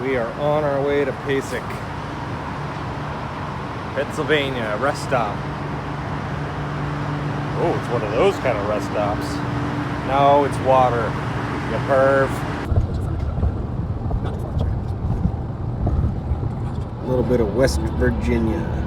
We are on our way to PASIC, Pennsylvania, rest stop. Oh, it's one of those kind of rest stops. No, it's water. You perv. A little bit of West Virginia.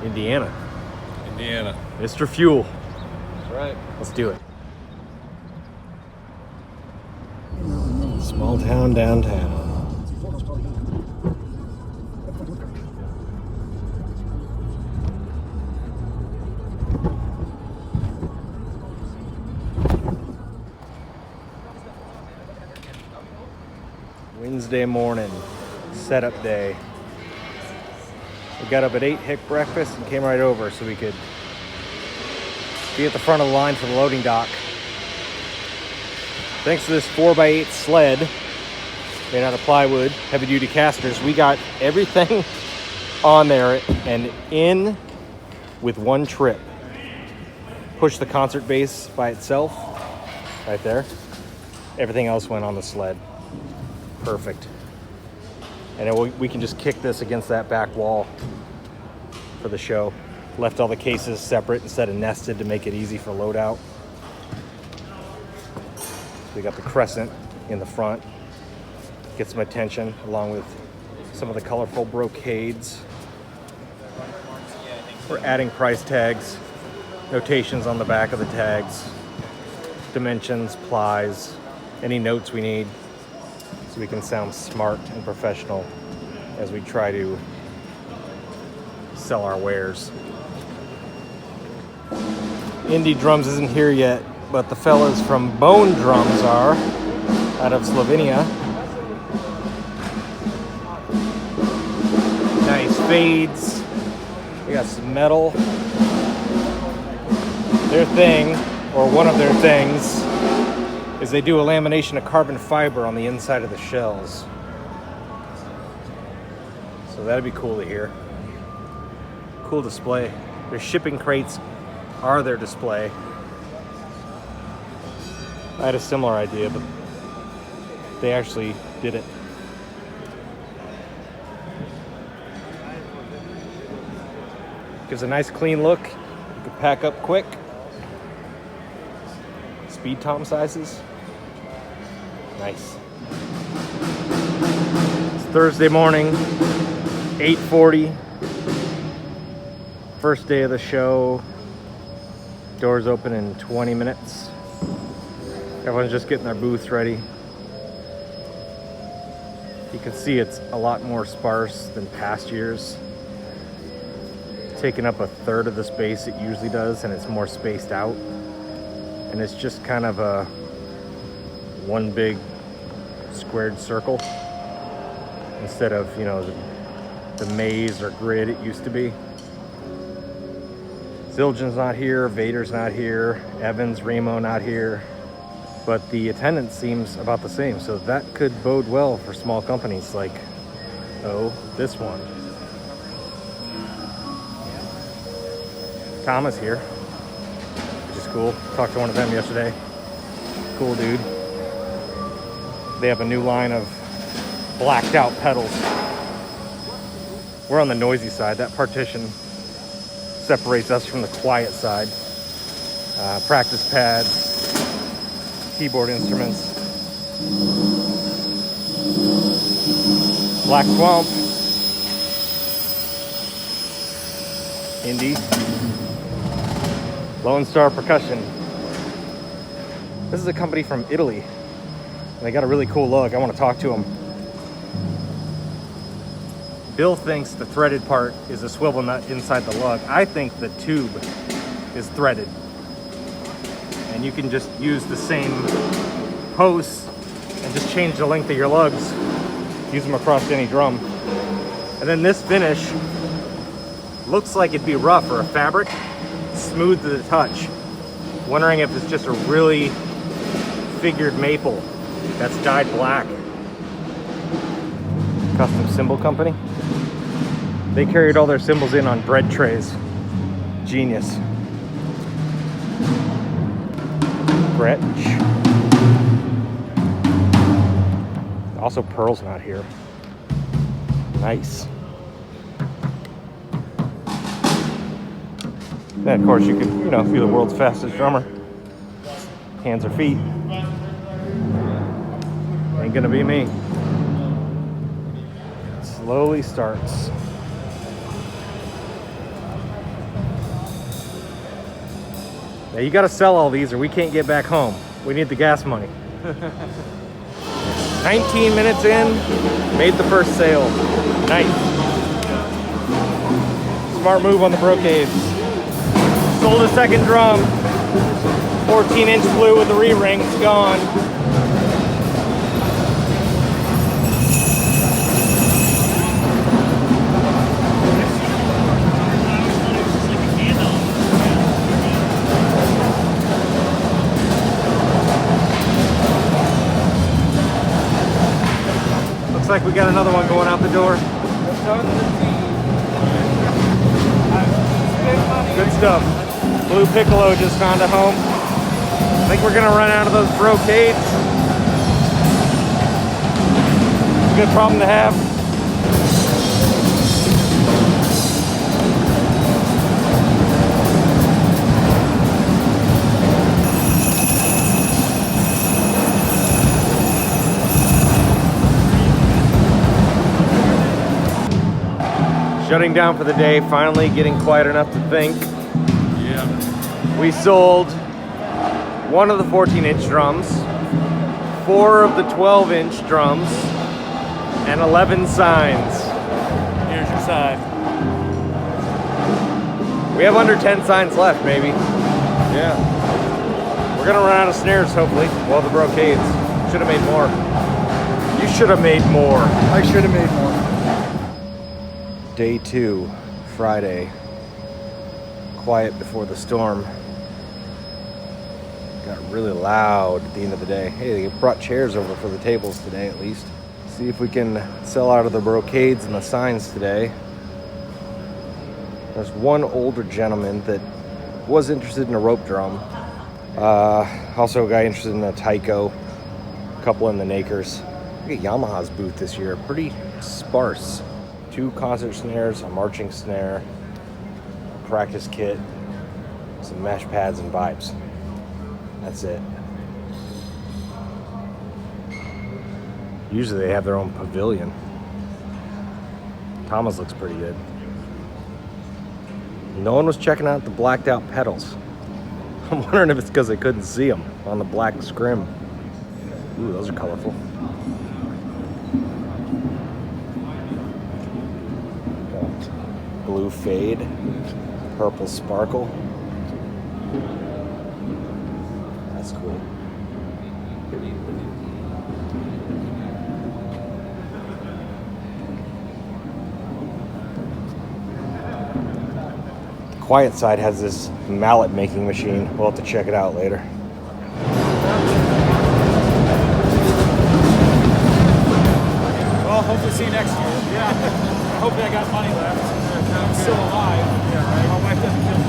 Indiana. Mr. Fuel. That's right. Let's do it. Small town downtown. Wednesday morning, setup day. We got up at 8, hit breakfast, and came right over so we could be at the front of the line for the loading dock. Thanks to this 4x8 sled made out of plywood, heavy-duty casters, we got everything on there and in with one trip. Pushed the concert bass by itself, right there. Everything else went on the sled. Perfect. And then we can just kick this against that back wall for the show. Left all the cases separate instead of nested to make it easy for loadout. We got the crescent in the front. Get some attention along with some of the colorful brocades. We're adding price tags, notations on the back of the tags, dimensions, plies, any notes we need, so we can sound smart and professional as we try to sell our wares. Indie Drums isn't here yet, but the fellas from Bone Drums are, out of Slovenia. Nice fades. We got some metal. Their thing, or one of their things, is they do a lamination of carbon fiber on the inside of the shells. So that'd be cool to hear. Cool display. Their shipping crates are their display. I had a similar idea, but they actually did it. Gives a nice clean look. You can pack up quick. Speed tom sizes. Nice. It's Thursday morning, 8:40. First day of the show. Doors open in 20 minutes. Everyone's just getting their booths ready. You can see it's a lot more sparse than past years. Taking up a third of the space it usually does, and it's more spaced out. And it's just kind of a one big squared circle instead of, you know, the maze or grid it used to be. Zildjian's not here, Vader's not here, Evans, Remo not here, but the attendance seems about the same, so that could bode well for small companies like, oh, this one. Thomas here, which is cool. Talked to one of them yesterday. Cool dude. They have a new line of blacked out pedals. We're on the noisy side. That partition separates us from the quiet side. Practice pads, keyboard instruments. Black Swamp. Indie. Lone Star Percussion. This is a company from Italy. And they got a really cool look. I want to talk to them. Bill thinks the threaded part is a swivel nut inside the lug. I think the tube is threaded. And you can just use the same posts and just change the length of your lugs. Use them across any drum. And then this finish looks like it'd be rough or a fabric. Smooth to the touch. Wondering if it's just a really figured maple that's dyed black. custom cymbal company. They carried all their cymbals in on bread trays. Genius. Gretsch. Also, Pearl's not here. Nice. Then, of course, you can, you know, be the world's fastest drummer. Hands or feet. Ain't gonna be me. Slowly starts. Yeah, you gotta sell all these or we can't get back home. We need the gas money. 19 minutes in, made the first sale. Nice. Smart move on the brocades. Sold a second drum. 14-inch blue with the re-ring, it's gone. Looks like we got another one going out the door. Good stuff. Blue Piccolo just found a home. I think we're gonna run out of those brocades. Good problem to have. Shutting down for the day, finally getting quiet enough to think. Yeah. We sold one of the 14-inch drums, 4 of the 12-inch drums, and 11 signs. Here's your sign. We have under 10 signs left, maybe. Yeah. We're gonna run out of snares, hopefully. Well, the brocades. Should have made more. You should have made more. I should have made more. Day 2, Friday. Quiet before the storm. Got really loud at the end of the day. Hey, they brought chairs over for the tables today at least. See if we can sell out of the brocades and the signs today. There's one older gentleman that was interested in a rope drum. Also a guy interested in a taiko. A couple in the Nakers. Look at Yamaha's booth this year. Pretty sparse. 2 concert snares, a marching snare, a practice kit, some mesh pads and vibes. That's it. Usually they have their own pavilion. Thomas looks pretty good. No one was checking out the blacked out pedals. I'm wondering if it's because they couldn't see them on the black scrim. Ooh, those are colorful. Blue fade, purple sparkle. That's cool. The quiet side has this mallet making machine. We'll have to check it out later. Well, hopefully see you next year. Yeah. Hopefully I got money left. I'm still alive. Yeah, right. My wife doesn't kill me.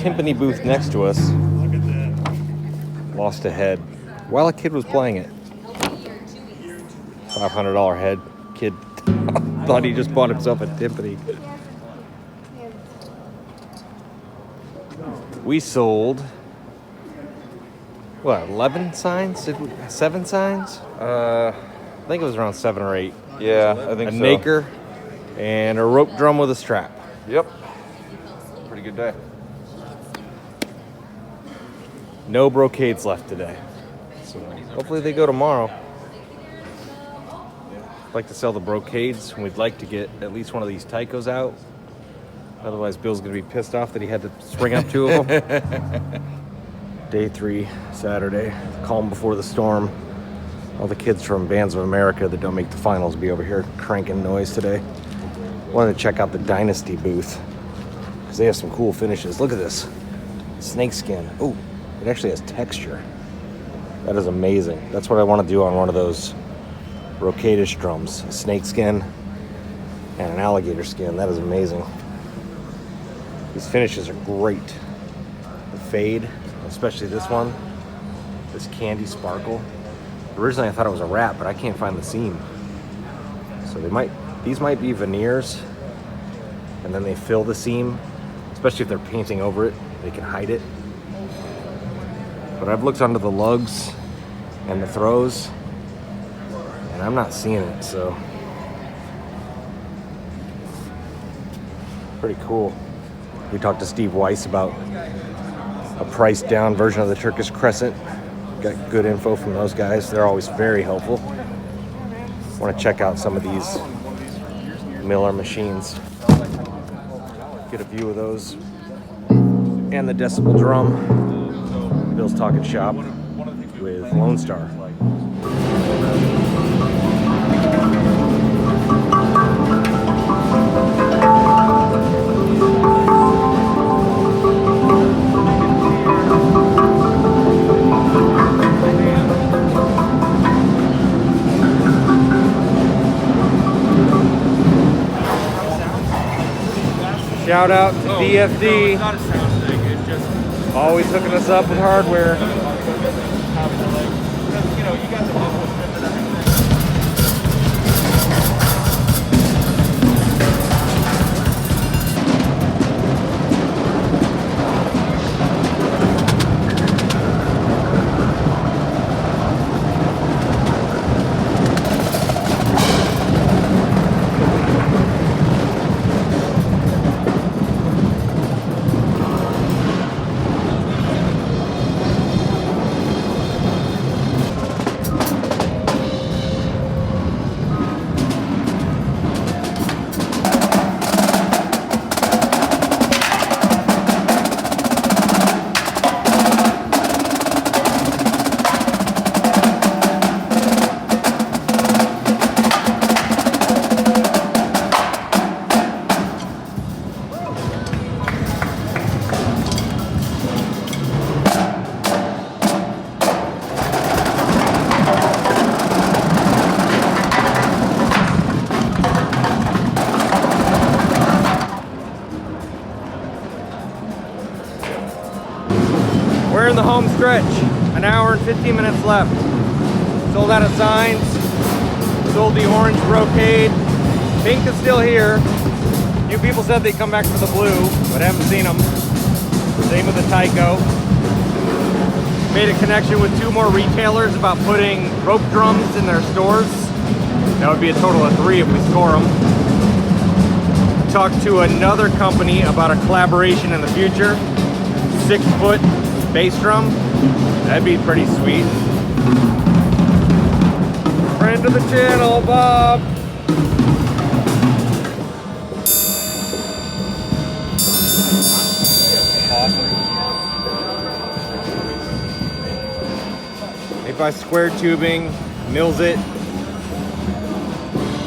timpani booth next to us Look at that. lost a head while a kid was playing it. $500 head. Kid thought he just bought himself a timpani. We sold, what, 11 signs? 7 signs? I think it was around 7 or 8. Yeah, I think A so. naker and a rope drum with a strap. Yep. Pretty good day. No brocades left today. So hopefully they go tomorrow. I'd like to sell the brocades, and we'd like to get at least one of these Tychos out. Otherwise, Bill's going to be pissed off that he had to spring up 2 of them. Day 3, Saturday. Calm before the storm. All the kids from Bands of America that don't make the finals will be over here cranking noise today. Wanted to check out the Dynasty booth because they have some cool finishes. Look at this. Snakeskin. Oh, it actually has texture. That is amazing. That's what I want to do on one of those Rocadish drums. A snakeskin and an alligator skin. That is amazing. These finishes are great. The fade, especially this one, this candy sparkle. Originally I thought it was a wrap, but I can't find the seam. So these might be veneers, and then they fill the seam, especially if they're painting over it, they can hide it. But I've looked under the lugs and the throws, and I'm not seeing it, so pretty cool. We talked to Steve Weiss about a priced down version of the Turkish Crescent. Got good info from those guys. They're always very helpful. Want to check out some of these Miller machines. Get a view of those. And the Decibel drum. Bill's Talking Shop with Lone Star. Shout out to DFD. No, it's not a sound thing. It's just Always hooking us up with hardware. you know, you got the vocal strip and everything. We're in the home stretch. An hour and 15 minutes left. Sold out of signs. Sold the orange brocade. Pink is still here. New people said they'd come back for the blue, but haven't seen them. Same with the Tycho. Made a connection with 2 more retailers about putting rope drums in their stores. That would be a total of 3 if we score them. Talked to another company about a collaboration in the future. 6-foot bass drum. That'd be pretty sweet. Friend of the channel, Bob. Awesome. 8x square tubing, mills it,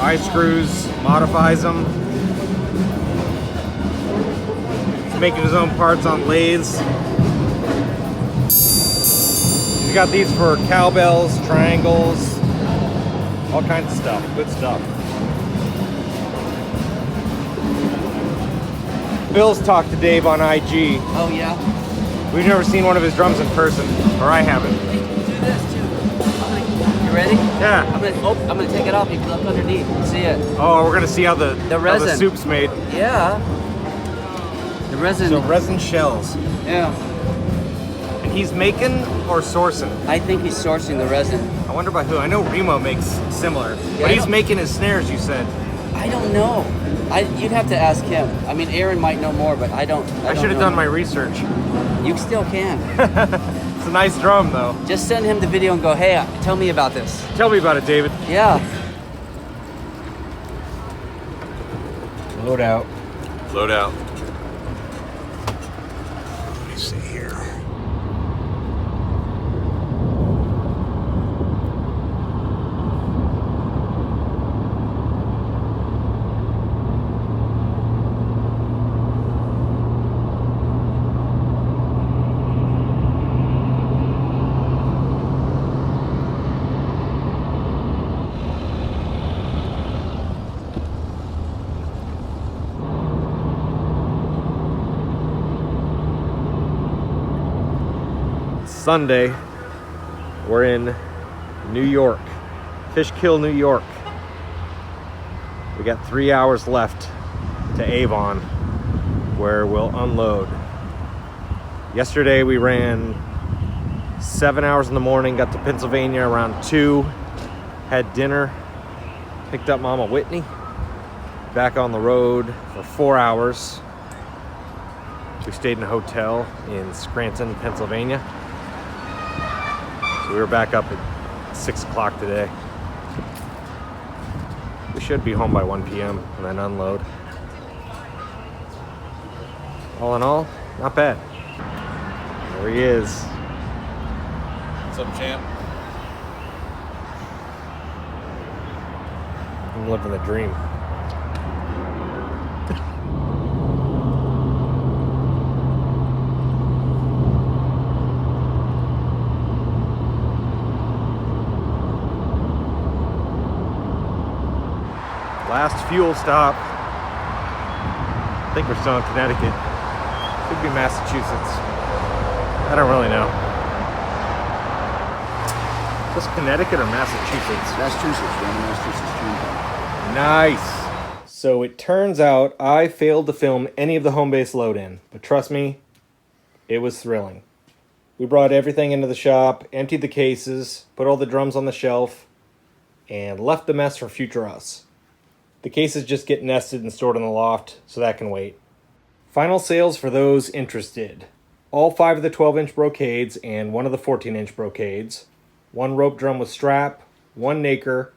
eye screws, modifies them. He's making his own parts on lathes. He's got these for cowbells, triangles, all kinds of stuff. Good stuff. Bill's talked to Dave on IG. Oh yeah? We've never seen one of his drums in person, or I haven't. Hey, do this too. You ready? Yeah. I'm gonna take it off. You can look underneath and see it. Oh, we're gonna see how the resin. How the soup's made. Yeah. The resin. So resin shells. Yeah. And he's making or sourcing? I think he's sourcing the resin. I wonder by who. I know Remo makes similar, Yeah, but he's making his snares, you said. I don't know. You'd have to ask him. I mean, Aaron might know more, but I don't. I should have done my research. You still can. It's a nice drum, though. Just send him the video and go, hey, tell me about this. Tell me about it, David. Yeah. Load out. Load out. Let me see here. Sunday, we're in New York, Fishkill, New York. We got 3 hours left to Avon, where we'll unload. Yesterday we ran 7 hours in the morning, got to Pennsylvania around 2, had dinner, picked up Mama Whitney, back on the road for 4 hours. We stayed in a hotel in Scranton, Pennsylvania. So we were back up at 6 o'clock today. We should be home by 1 p.m. and then unload. All in all, not bad. There he is. What's up, champ? I'm living the dream. Last fuel stop. I think we're still in Connecticut. Could be Massachusetts. I don't really know. Is this Connecticut or Massachusetts? Massachusetts, Nice. So it turns out I failed to film any of the home base load in, but trust me, it was thrilling. We brought everything into the shop, emptied the cases, put all the drums on the shelf, and left the mess for future us. The cases just get nested and stored in the loft, so that can wait. Final sales for those interested. All 5 of the 12-inch brocades and 1 of the 14-inch brocades, 1 rope drum with strap, 1 naker,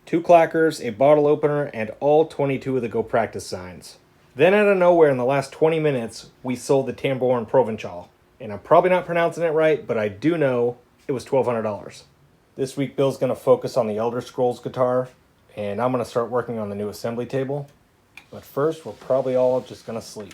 2 clackers, a bottle opener, and all 22 of the Go Practice signs. Then out of nowhere in the last 20 minutes, we sold the Tamburo Provençal. And I'm probably not pronouncing it right, but I do know it was $1,200. This week Bill's going to focus on the Elder Scrolls guitar, and I'm going to start working on the new assembly table. But first, we're probably all just going to sleep.